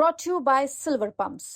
brought to you by Silver Pumps.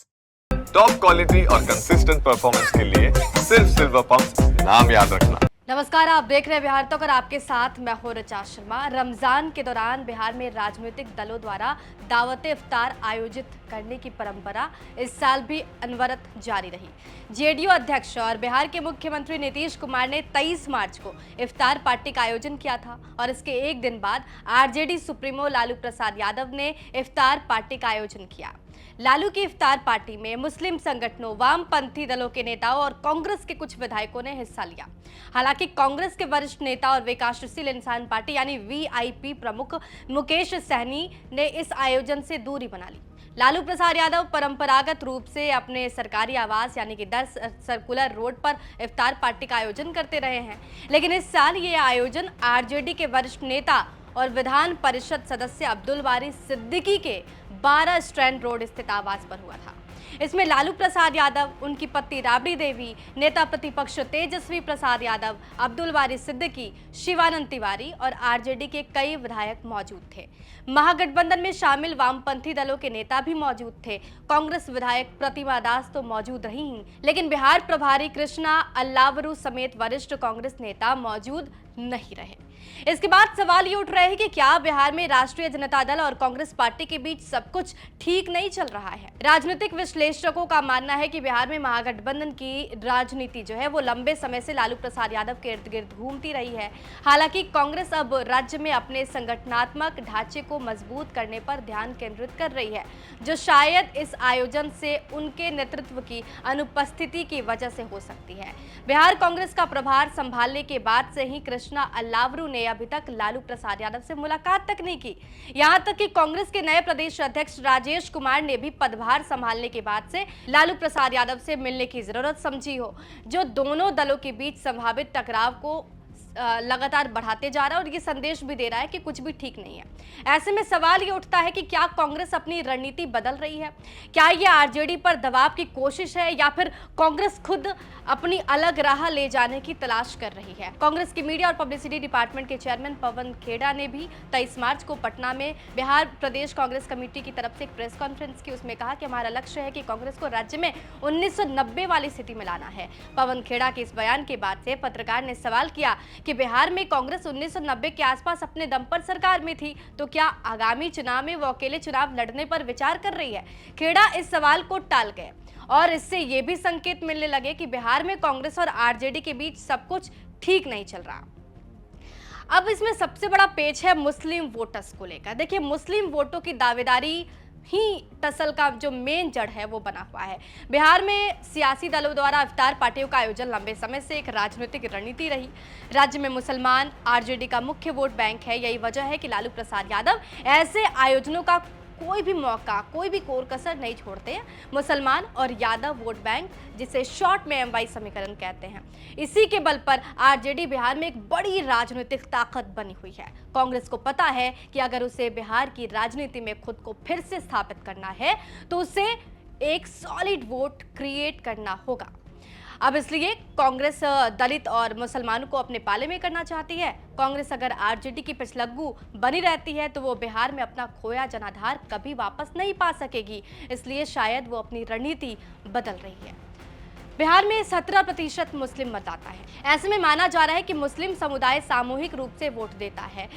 Top quality और consistent performance के लिए सिर्फ सिल्वर पंप्स नाम याद रखना। नमस्कार, आप देख रहे हैं बिहार तक और आपके साथ मैं हूं ऋचा शर्मा। रमजान के दौरान बिहार में राजनीतिक दलों द्वारा दावत इफ्तार आयोजित करने की परंपरा इस साल भी अनवरत जारी रही। जेडीयू अध्यक्ष और बिहार के मुख्यमंत्री नीतीश कुमार ने 23 मार्च को इफ्तार पार्टी का आयोजन किया था और इसके एक दिन बाद आरजेडी सुप्रीमो लालू प्रसाद यादव ने इफ्तार पार्टी का आयोजन किया। लालू की इफ्तार पार्टी में मुस्लिम संगठनों, वामपंथी दलों के नेताओं और कांग्रेस के कुछ विधायकों ने हिस्सा लिया। हालांकि कांग्रेस के वरिष्ठ नेता और विकासशील इंसान पार्टी यानी वीआईपी प्रमुख मुकेश सहनी ने इस आयोजन से दूरी बना ली। लालू प्रसाद यादव परंपरागत रूप से अपने सरकारी आवास यानी कि 10 सर्कुलर रोड पर इफ्तार पार्टी का आयोजन करते रहे हैं, लेकिन इस साल ये आयोजन आरजेडी के वरिष्ठ नेता और विधान परिषद सदस्य अब्दुल बारी सिद्दीकी के 12 स्ट्रैंड रोड स्थित आवास पर हुआ था। इसमें लालू प्रसाद यादव, उनकी पत्नी राबड़ी देवी, नेता प्रतिपक्ष तेजस्वी प्रसाद यादव, अब्दुल बारी सिद्दीकी, शिवानंद तिवारी और आरजेडी के कई विधायक मौजूद थे। महागठबंधन में शामिल वामपंथी दलों के नेता भी मौजूद थे। कांग्रेस विधायक प्रतिमा दास तो मौजूद रही ही, लेकिन बिहार प्रभारी कृष्णा अल्लावरू समेत वरिष्ठ कांग्रेस नेता मौजूद नहीं रहे। इसके बाद सवाल ये उठ रहे हैं कि क्या बिहार में राष्ट्रीय जनता दल और कांग्रेस पार्टी के बीच सब कुछ ठीक नहीं चल रहा है। राजनीतिक विश्लेषकों का मानना है कि बिहार में महागठबंधन की राजनीति जो है वो लंबे समय से लालू प्रसाद यादव के इर्द गिर्द घूमती रही है। हालांकि कांग्रेस अब राज्य में अपने संगठनात्मक ढांचे को मजबूत करने पर ध्यान केंद्रित कर रही है, जो शायद इस आयोजन से उनके नेतृत्व की अनुपस्थिति की वजह से हो सकती है। बिहार कांग्रेस का प्रभार संभालने के बाद से ही कृष्णा अल्लावरू ने अभी तक लालू प्रसाद यादव से मुलाकात तक नहीं की। यहां तक कि कांग्रेस के नए प्रदेश अध्यक्ष राजेश कुमार ने भी पदभार संभालने के बाद से लालू प्रसाद यादव से मिलने की जरूरत समझी हो, जो दोनों दलों के बीच संभावित टकराव को लगातार बढ़ाते जा रहा है और ये संदेश भी दे रहा है कि कुछ भी ठीक नहीं है। ऐसे में सवाल ये उठता है कि क्या कांग्रेस अपनी रणनीति बदल रही है? क्या ये आरजेडी पर दबाव की कोशिश है या फिर कांग्रेस खुद अपनी अलग राह ले जाने की तलाश कर रही है? कांग्रेस की मीडिया और पब्लिसिटी डिपार्टमेंट के चेयरमैन पवन खेड़ा ने भी 23 मार्च को पटना में बिहार प्रदेश कांग्रेस कमेटी की तरफ से एक प्रेस कॉन्फ्रेंस की। उसमें कहा कि हमारा लक्ष्य है कि कांग्रेस को राज्य में 1990 वाली स्थिति में लाना है। पवन खेड़ा के इस बयान के बाद से पत्रकार ने सवाल किया कि बिहार में कांग्रेस 1990 के आसपास अपने दम पर सरकार में थी, तो क्या आगामी चुनाव में वो अकेले चुनाव लड़ने पर विचार कर रही है? खेड़ा इस सवाल को टाल गए और इससे ये भी संकेत मिलने लगे कि बिहार में कांग्रेस और आरजेडी के बीच सब कुछ ठीक नहीं चल रहा। अब इसमें सबसे बड़ा पेच है मुस्लिम वोटर्स को लेकर। देखिए, मुस्लिम वोटों की दावेदारी ही टसल का जो मेन जड़ है वो बना हुआ है। बिहार में सियासी दलों द्वारा इफ्तार पार्टियों का आयोजन लंबे समय से एक राजनीतिक रणनीति रही। राज्य में मुसलमान आरजेडी का मुख्य वोट बैंक है। यही वजह है कि लालू प्रसाद यादव ऐसे आयोजनों का कोई भी मौका, कोई भी कोर कसर नहीं छोड़ते हैं। मुसलमान और यादव वोट बैंक, जिसे शॉर्ट में एमवाई समीकरण कहते हैं, इसी के बल पर आरजेडी बिहार में एक बड़ी राजनीतिक ताकत बनी हुई है। कांग्रेस को पता है कि अगर उसे बिहार की राजनीति में खुद को फिर से स्थापित करना है तो उसे एक सॉलिड वोट क्रिएट करना होगा। अब इसलिए कांग्रेस दलित और मुसलमानों को अपने पाले में करना चाहती है। कांग्रेस अगर आरजेडी की पिछलग्गू बनी रहती है तो वो बिहार में अपना खोया जनाधार कभी वापस नहीं पा सकेगी। इसलिए शायद वो अपनी रणनीति बदल रही है। बिहार में 17% मुस्लिम मतदाता है। ऐसे में माना जा रहा है कि मुस्लिम समुदाय सामूहिक रूप से वोट देता है।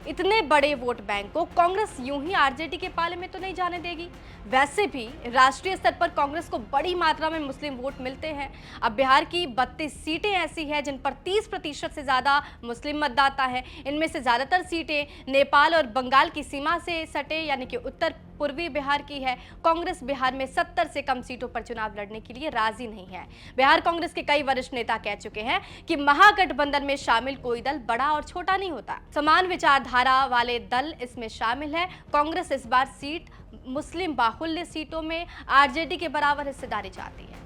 इतने बड़े वोट बैंक को कांग्रेस यूं ही आरजेडी के पाले में तो नहीं जाने देगी। वैसे भी राष्ट्रीय स्तर पर कांग्रेस को बड़ी मात्रा में मुस्लिम वोट मिलते हैं। अब बिहार की 32 सीटें ऐसी हैं जिन पर 30% से ज़्यादा मुस्लिम मतदाता हैं। इनमें से ज़्यादातर सीटें नेपाल और बंगाल की सीमा से सटे यानी कि उत्तर पूर्वी बिहार की है। कांग्रेस बिहार में 70 से कम सीटों पर चुनाव लड़ने के लिए राजी नहीं है। बिहार कांग्रेस के कई वरिष्ठ नेता कह चुके हैं कि महागठबंधन में शामिल कोई दल बड़ा और छोटा नहीं होता। समान विचारधारा वाले दल इसमें शामिल है। कांग्रेस इस बार सीट मुस्लिम बाहुल्य सीटों में आरजेडी के बराबर हिस्सेदारी चाहती है।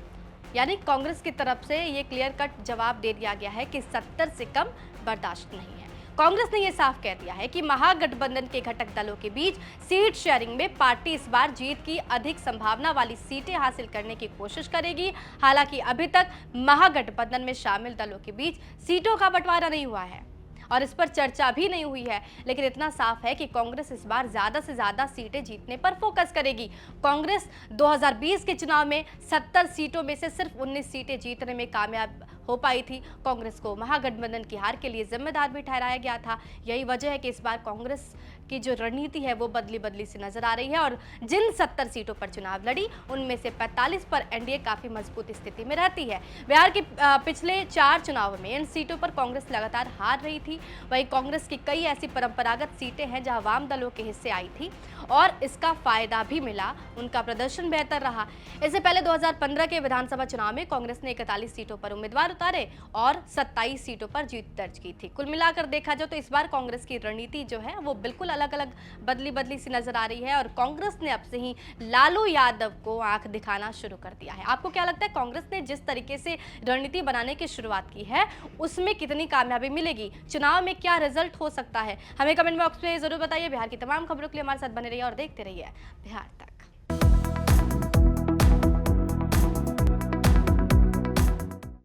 यानी कांग्रेस की तरफ से ये क्लियर कट जवाब दे दिया गया है कि 70 से कम बर्दाश्त नहीं है। कांग्रेस ने यह साफ कह दिया है कि महागठबंधन के घटक दलों के बीच सीट शेयरिंग में पार्टी इस बार जीत की अधिक संभावना वाली सीटें हासिल करने की कोशिश करेगी। हालांकि अभी तक महागठबंधन में शामिल दलों के बीच सीटों का बंटवारा नहीं हुआ है। और इस पर चर्चा भी नहीं हुई है। लेकिन इतना साफ है कि कांग्रेस इस बार ज्यादा से ज्यादा सीटें जीतने पर फोकस करेगी। कांग्रेस 2020 के चुनाव में 70 सीटों में से सिर्फ 19 सीटें जीतने में कामयाब हो पाई थी। कांग्रेस को महागठबंधन की हार के लिए जिम्मेदार भी ठहराया गया था। यही वजह है कि इस बार कांग्रेस की जो रणनीति है वो बदली बदली सी नजर आ रही है और जिन 70 सीटों पर चुनाव लड़ी उनमें से 45 पर एनडीए काफी मजबूत स्थिति में रहती है। बिहार के पिछले 4 चुनावों में इन सीटों पर कांग्रेस लगातार हार रही थी। वहीं कांग्रेस की कई ऐसी परंपरागत सीटें हैं जहां वाम दलों के हिस्से आई थी और इसका फायदा भी मिला, उनका प्रदर्शन बेहतर रहा। इससे पहले 2015 के विधानसभा चुनाव में कांग्रेस ने 41 सीटों पर उम्मीदवार उतारे और 27 सीटों पर जीत दर्ज की थी। कुल मिलाकर देखा जाए तो इस बार कांग्रेस की रणनीति जो है वो बिल्कुल अलग अलग बदली बदली सी नजर आ रही है और कांग्रेस ने अब से ही लालू यादव को आंख दिखाना शुरू कर दिया है। आपको क्या लगता है, कांग्रेस ने जिस तरीके से रणनीति बनाने की शुरुआत की है उसमें कितनी कामयाबी मिलेगी, चुनाव में क्या रिजल्ट हो सकता है? हमें कमेंट बॉक्स में जरूर बताइए। बिहार की तमाम खबरों के लिए हमारे साथ बने रहिए और देखते रहिए बिहार तक।